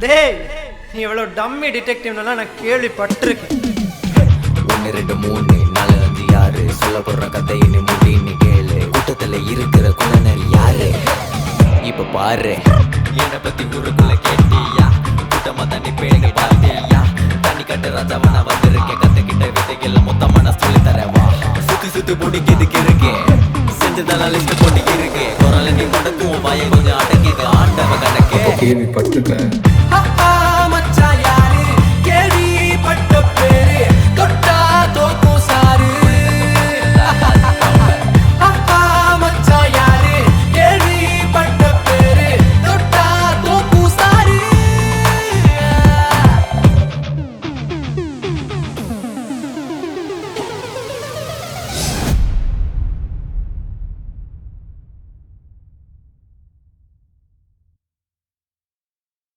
டேய், நீ எவ்வளோ டம்மி டிடெக்டிவ்னால நான் கேள்விப்பட்டிருக்கேன். 1 2 3 4 5 6 சொல்ல போடுற கதையின்னு முடின்னு கேளு. கூட்டத்துல இருக்கிற குலநரி யாரு இப்ப பாரு. என்னை பத்தி ஊருக்குள்ள கேட்டியா? கூட்டமா தண்ணி பேழைகள் பார்த்தியா? தண்ணி கட்டு ராஜாவா நான் வந்திருக்கேன். கத்துக்கிட்ட விதைகள் மொத்தமான சொல்லி தரவா. சுத்தி சுத்தி முடிக்கிறதுக்கு இருக்கேன். செஞ்சதெல்லாம் லிஸ்ட் போட்டு இருக்கு. குரல நீ முடக்கும் வாயை கொஞ்சம் அடக்கிது ஆண்டவ கணக்கு. கேள்விப்பட்டிருக்கேன்.